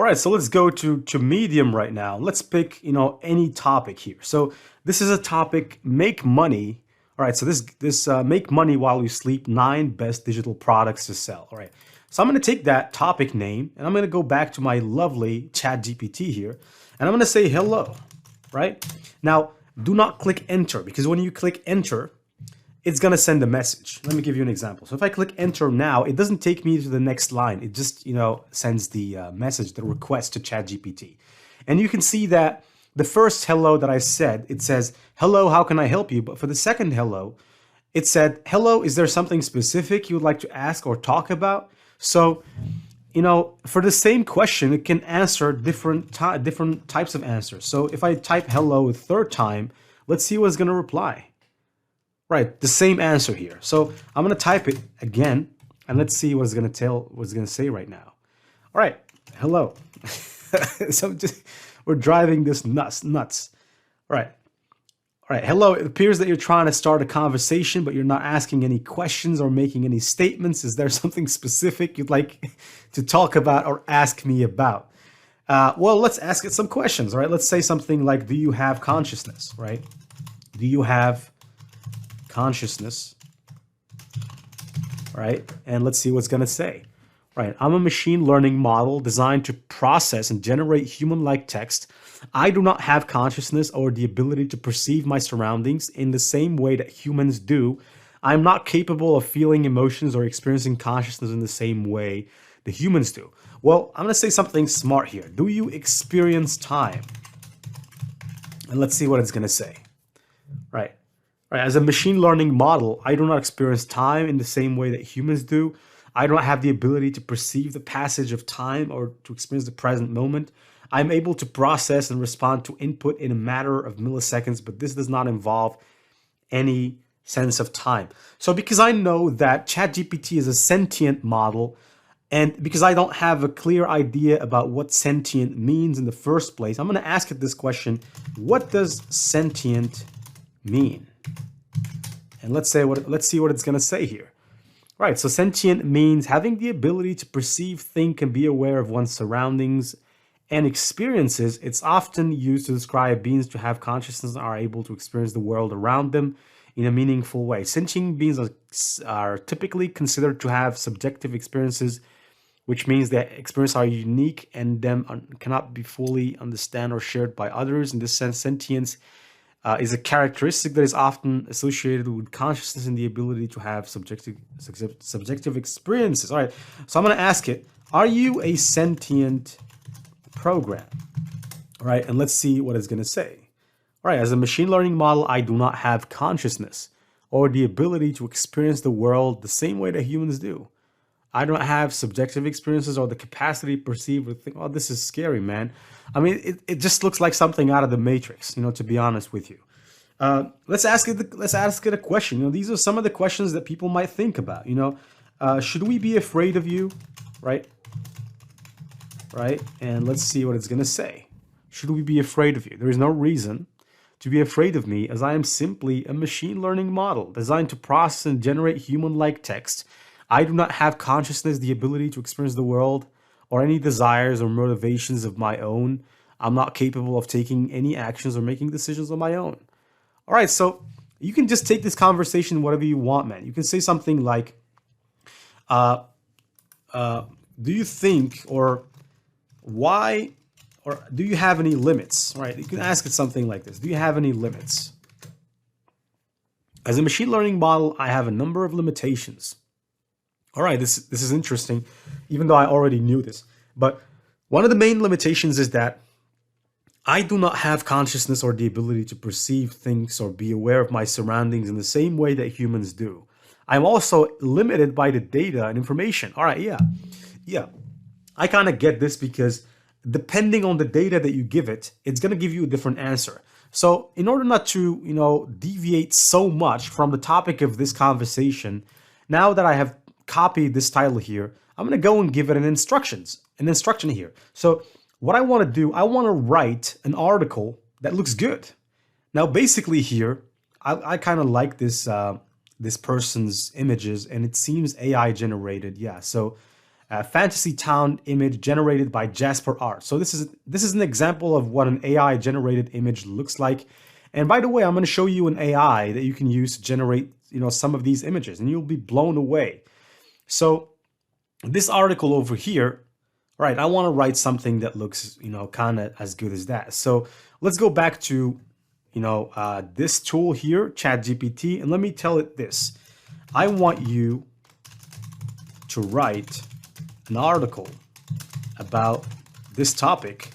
All right, so let's go to Medium right now. Let's pick, any topic here. So this is a topic, make money. All right, so this make money while you sleep, 9 best digital products to sell. All right, so I'm going to take that topic name and I'm going to go back to my lovely Chat GPT here, and I'm going to say hello. Right now, do not click enter, because when you click enter, it's going to send a message. Let me give you an example. So if I click enter now, it doesn't take me to the next line. It just, sends the message, the request to ChatGPT. And you can see that the first hello that I said, it says, hello, how can I help you? But for the second hello, it said, hello, is there something specific you would like to ask or talk about? So, for the same question, it can answer different types of answers. So if I type hello a third time, let's see what's going to reply. Right, the same answer here. So I'm going to type it again, and let's see what's going to say right now. All right, hello. So we're driving this nuts. All right, hello. It appears that you're trying to start a conversation, but you're not asking any questions or making any statements. Is there something specific you'd like to talk about or ask me about? Well, let's ask it some questions. All right, let's say something like, do you have consciousness? Right? Do you have consciousness? Right? And let's see what's going to say. Right, I'm a machine learning model designed to process and generate human-like text. I do not have consciousness or the ability to perceive my surroundings in the same way that humans do. I'm not capable of feeling emotions or experiencing consciousness in the same way the humans do. Well, I'm going to say something smart here. Do you experience time? And let's see what it's going to say. Right. As a machine learning model, I do not experience time in the same way that humans do. I don't have the ability to perceive the passage of time or to experience the present moment. I'm able to process and respond to input in a matter of milliseconds, but this does not involve any sense of time. So because I know that ChatGPT is a sentient model, and because I don't have a clear idea about what sentient means in the first place, I'm going to ask it this question: what does sentient mean? And let's see what it's going to say here. Right, so sentient means having the ability to perceive, think, and be aware of one's surroundings and experiences. It's often used to describe beings to have consciousness and are able to experience the world around them in a meaningful way. Sentient beings are typically considered to have subjective experiences, which means that experiences are unique and them cannot be fully understood or shared by others. In this sense, sentience is a characteristic that is often associated with consciousness and the ability to have subjective experiences. All right, so I'm going to ask it, are you a sentient program? All right, and let's see what it's going to say. All right, as a machine learning model, I do not have consciousness or the ability to experience the world the same way that humans do. I don't have subjective experiences or the capacity to perceive or think, oh, this is scary, man. I mean, it just looks like something out of the Matrix, to be honest with you. Let's ask it a question. These are some of the questions that people might think about. Should we be afraid of you? Right? And let's see what it's going to say. Should we be afraid of you? There is no reason to be afraid of me, as I am simply a machine learning model designed to process and generate human-like text. I do not have consciousness, the ability to experience the world, or any desires or motivations of my own. I'm not capable of taking any actions or making decisions on my own. All right, so you can just take this conversation whatever you want, man. You can say something like, do you think, or why, or do you have any limits? All right, you can ask it something like this. Do you have any limits? As a machine learning model, I have a number of limitations. All right, this is interesting, even though I already knew this. But one of the main limitations is that I do not have consciousness or the ability to perceive things or be aware of my surroundings in the same way that humans do. I'm also limited by the data and information. All right, yeah. I kind of get this, because depending on the data that you give it, it's going to give you a different answer. So in order not to, deviate so much from the topic of this conversation, now that I have copied this title here, I'm going to go and give it an instruction here. So what I want to do, I want to write an article that looks good. Now, basically here, I kind of like this this person's images, and it seems AI generated. Yeah, so fantasy town image generated by Jasper Art. So this is an example of what an AI generated image looks like. And by the way, I'm going to show you an AI that you can use to generate, some of these images, and you'll be blown away. So this article over here, right, I want to write something that looks, kind of as good as that. So let's go back to, this tool here, ChatGPT, and let me tell it this. I want you to write an article about this topic,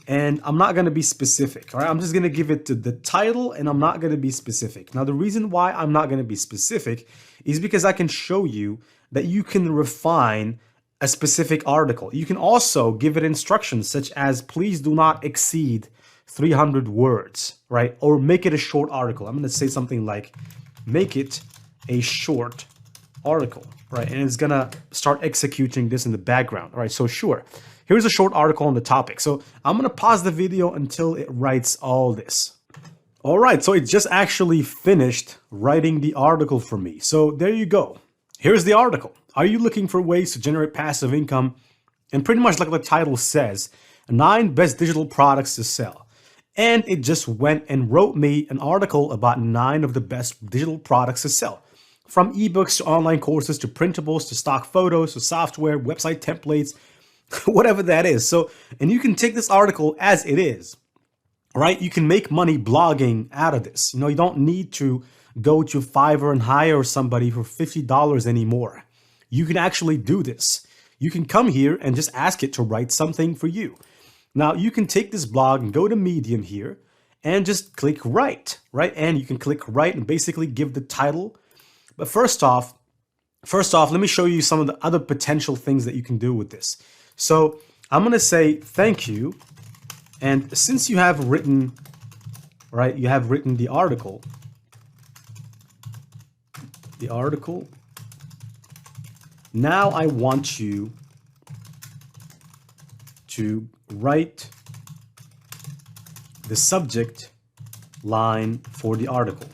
and I'm not going to be specific. All right, I'm just going to give it to the title, and I'm not going to be specific. Now, the reason why I'm not going to be specific is because I can show you that you can refine a specific article. You can also give it instructions such as please do not exceed 300 words, right? Or make it a short article. I'm going to say something like make it a short article, right? And it's gonna start executing this in the background. All right, so sure, here's a short article on the topic. So I'm gonna pause the video until it writes all this. All right, so it just actually finished writing the article for me. So there you go. Here's the article. Are you looking for ways to generate passive income? And pretty much like the title says, 9 best digital products to sell. And it just went and wrote me an article about 9 of the best digital products to sell. From ebooks to online courses to printables to stock photos to software, website templates, whatever that is. So, and you can take this article as it is, right? You can make money blogging out of this. You don't need to go to Fiverr and hire somebody for $50 anymore. You can actually do this. You can come here and just ask it to write something for you. Now, you can take this blog and go to Medium here and just click write, right? And you can click write and basically give the title. But first off, let me show you some of the other potential things that you can do with this. So I'm going to say thank you. And since you have written, right, you have written the article, now I want you to write the subject line for the article.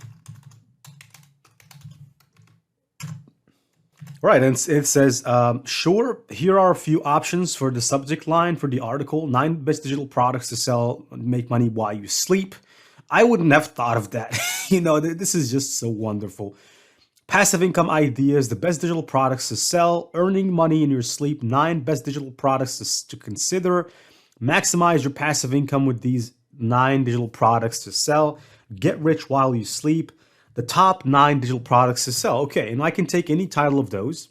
Right, and it says, sure, here are a few options for the subject line for the article. 9 best digital products to sell, make money while you sleep. I wouldn't have thought of that. This is just so wonderful. Passive income ideas, the best digital products to sell, earning money in your sleep, 9 best digital products to consider, maximize your passive income with these 9 digital products to sell, get rich while you sleep, the top 9 digital products to sell. Okay, and I can take any title of those,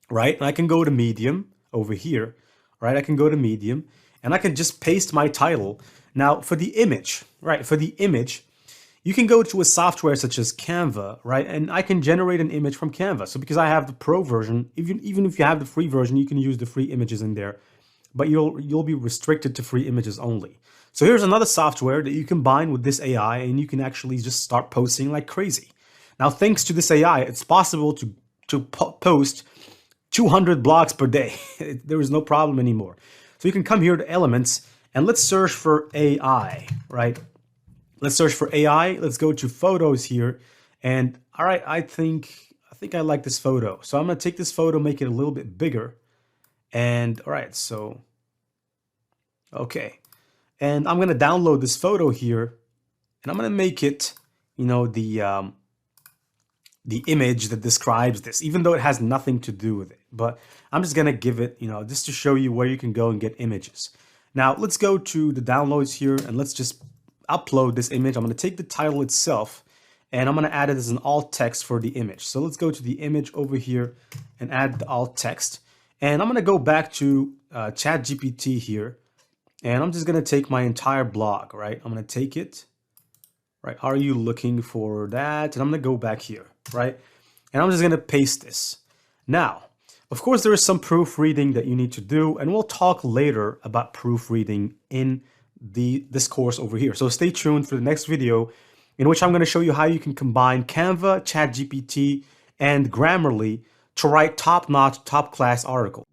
right? And I can go to Medium over here, right? I can go to Medium and I can just paste my title. Now for the image, right? For the image, you can go to a software such as Canva, right? And I can generate an image from Canva. So because I have the pro version, even if you have the free version, you can use the free images in there, but you'll be restricted to free images only. So here's another software that you combine with this AI and you can actually just start posting like crazy. Now, thanks to this AI, it's possible to post 200 blogs per day. There is no problem anymore. So you can come here to Elements and let's search for AI, right? Let's search for AI. Let's go to Photos here. And all right, I think I like this photo. So I'm going to take this photo, make it a little bit bigger. And all right, so, okay. And I'm going to download this photo here and I'm going to make it, the image that describes this, even though it has nothing to do with it. But I'm just going to give it, just to show you where you can go and get images. Now, let's go to the downloads here and let's just upload this image. I'm going to take the title itself and I'm going to add it as an alt text for the image. So let's go to the image over here and add the alt text. And I'm going to go back to ChatGPT here. And I'm just going to take my entire blog, right? I'm going to take it, right? Are you looking for that? And I'm going to go back here, right? And I'm just going to paste this. Now, of course, there is some proofreading that you need to do, and we'll talk later about proofreading in this course over here. So stay tuned for the next video in which I'm going to show you how you can combine Canva, ChatGPT, and Grammarly to write top-notch, top-class articles.